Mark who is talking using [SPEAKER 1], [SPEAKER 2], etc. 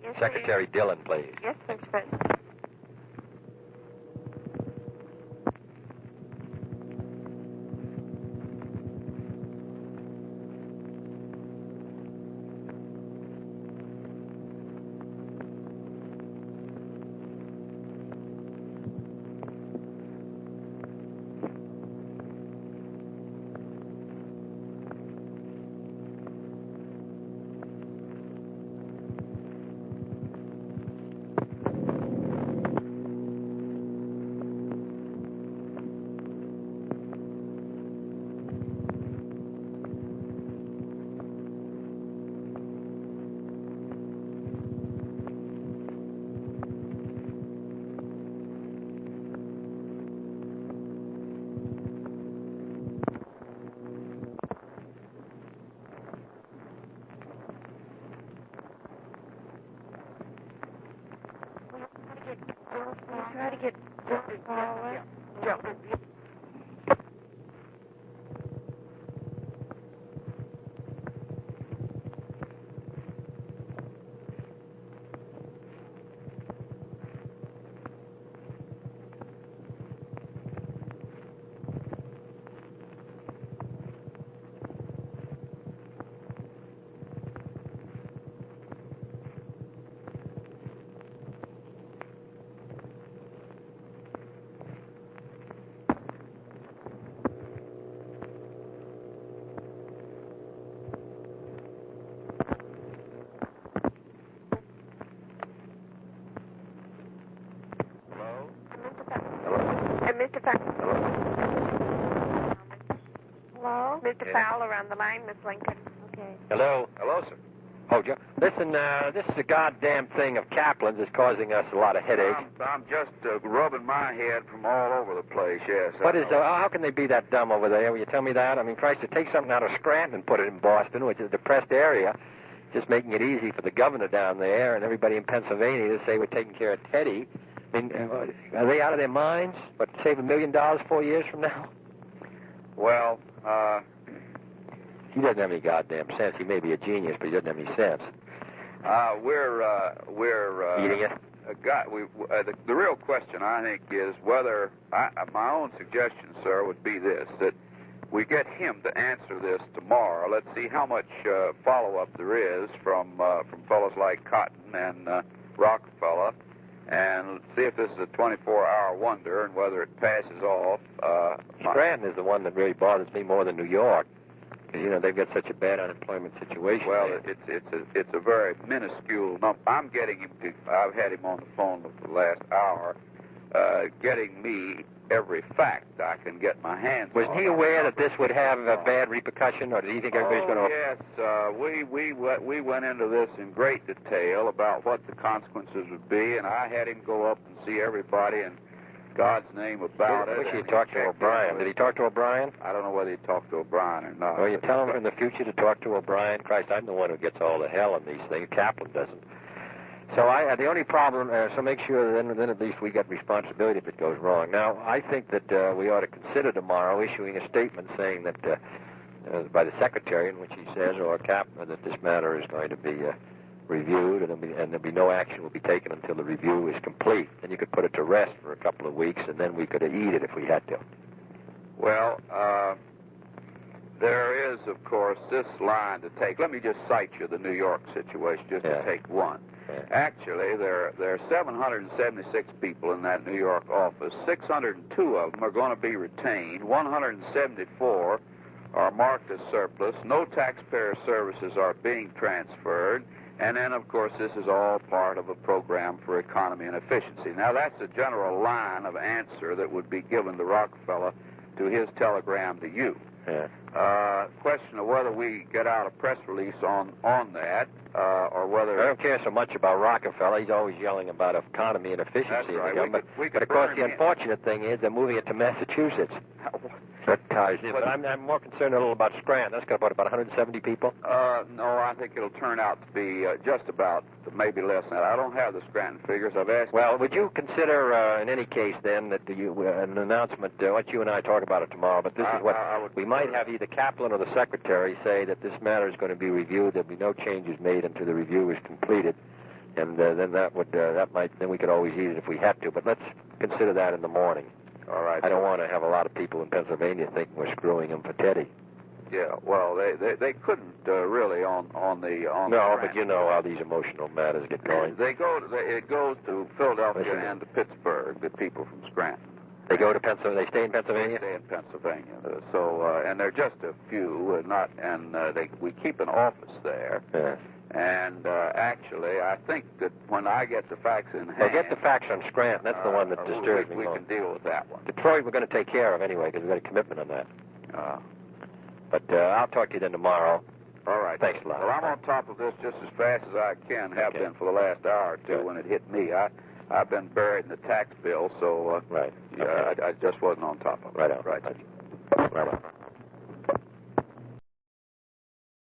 [SPEAKER 1] Yes,
[SPEAKER 2] Secretary
[SPEAKER 1] please.
[SPEAKER 2] Dillon, please.
[SPEAKER 1] Yes, Mr. President. Try to get forward. Mr. Hello? Mr. Fowler on the line, Miss Lincoln. Okay.
[SPEAKER 2] Hello?
[SPEAKER 3] Hello, sir.
[SPEAKER 2] Oh, Joe. Listen, this is a goddamn thing of Kaplan's that's causing us a lot of headaches.
[SPEAKER 3] I'm just rubbing my head from all over the place, yes.
[SPEAKER 2] What is, how can they be that dumb over there? Will you tell me that? I mean, Christ, to take something out of Scranton and put it in Boston, which is a depressed area, just making it easy for the governor down there and everybody in Pennsylvania to say we're taking care of Teddy. I mean, are they out of their minds? But save $1 million 4 years from now?
[SPEAKER 3] Well,
[SPEAKER 2] he doesn't have any goddamn sense. He may be a genius, but he doesn't have any sense.
[SPEAKER 3] We're
[SPEAKER 2] eating it.
[SPEAKER 3] The real question, I think, is whether my own suggestion, sir, would be this: that we get him to answer this tomorrow. Let's see how much follow-up there is from fellows like Cotton and Rockefeller, and let's see if this is a 24-hour wonder and whether it passes off.
[SPEAKER 2] Scranton is the one that really bothers me more than New York. You know, they've got such a bad unemployment situation.
[SPEAKER 3] Well,
[SPEAKER 2] there.
[SPEAKER 3] it's a very minuscule number. I'm getting him to. I've had him on the phone for the last hour, getting me every fact I can get my hands on.
[SPEAKER 2] Was he aware that this would have a bad repercussion, or did he think everybody's going to?
[SPEAKER 3] Yes, we went into this in great detail about what the consequences would be, and I had him go up and see everybody in God's name about it.
[SPEAKER 2] I wish he talked to O'Brien. Did he talk to O'Brien?
[SPEAKER 3] I don't know whether he talked to O'Brien or not.
[SPEAKER 2] Well, you tell him in the future to talk to O'Brien. Christ, I'm the one who gets all the hell in these things. Kaplan doesn't. So the only problem, so make sure that then at least we get responsibility if it goes wrong. Now, I think that we ought to consider tomorrow issuing a statement saying that, by the Secretary, in which he says, or Kaplan, that this matter is going to be reviewed and there'll be no action will be taken until the review is complete. Then you could put it to rest for a couple of weeks, and then we could eat it if we had to.
[SPEAKER 3] Well, there is, of course, this line to take. Let me just cite you the New York situation, just to take one. Yeah. Actually, there are 776 people in that New York office. 602 of them are going to be retained. 174 are marked as surplus. No taxpayer services are being transferred. And then, of course, this is all part of a program for economy and efficiency. Now, that's a general line of answer that would be given to Rockefeller to his telegram to you.
[SPEAKER 2] Yeah.
[SPEAKER 3] Question of whether we get out a press release on that, or whether...
[SPEAKER 2] I don't care so much about Rockefeller. He's always yelling about economy and efficiency.
[SPEAKER 3] That's right.
[SPEAKER 2] In the government. But, of course, the unfortunate thing is they're moving it to Massachusetts. That ties in. But I'm more concerned a little about Scranton. That's got about 170 people.
[SPEAKER 3] No, I think it'll turn out to be just about, maybe less than that. I don't have the Scranton figures. I've asked...
[SPEAKER 2] Well, would you consider, in any case, then, that an announcement, let you and I talk about it tomorrow, but this is what we might have either Kaplan or the Secretary say that this matter is going to be reviewed. There'll be no changes made until the review is completed. And then then we could always eat it if we had to. But let's consider that in the morning.
[SPEAKER 3] All right.
[SPEAKER 2] I don't want to have a lot of people in Pennsylvania thinking we're screwing them for Teddy.
[SPEAKER 3] Yeah, well, they couldn't really on
[SPEAKER 2] No, but you know how these emotional matters get going.
[SPEAKER 3] It goes to Philadelphia and to Pittsburgh, the people from Scranton.
[SPEAKER 2] They go to Pennsylvania. They stay in Pennsylvania.
[SPEAKER 3] They stay in Pennsylvania. And they're just a few, we keep an office there.
[SPEAKER 2] Yeah.
[SPEAKER 3] And actually, I think that when I get the facts in hand...
[SPEAKER 2] Well, get the facts on Scranton. That's the one that disturbs me most.
[SPEAKER 3] We can deal with that one.
[SPEAKER 2] Detroit we're going to take care of anyway because we've got a commitment on that. But I'll talk to you then tomorrow.
[SPEAKER 3] All right.
[SPEAKER 2] Thanks a lot.
[SPEAKER 3] Well, I'm on top of this just as fast as I can, have been for the last hour or two. Good. When it hit me. I've been buried in the tax bill, so
[SPEAKER 2] right.
[SPEAKER 3] Yeah, I just wasn't on top of it.
[SPEAKER 2] Right on.
[SPEAKER 3] Right.
[SPEAKER 2] Right on.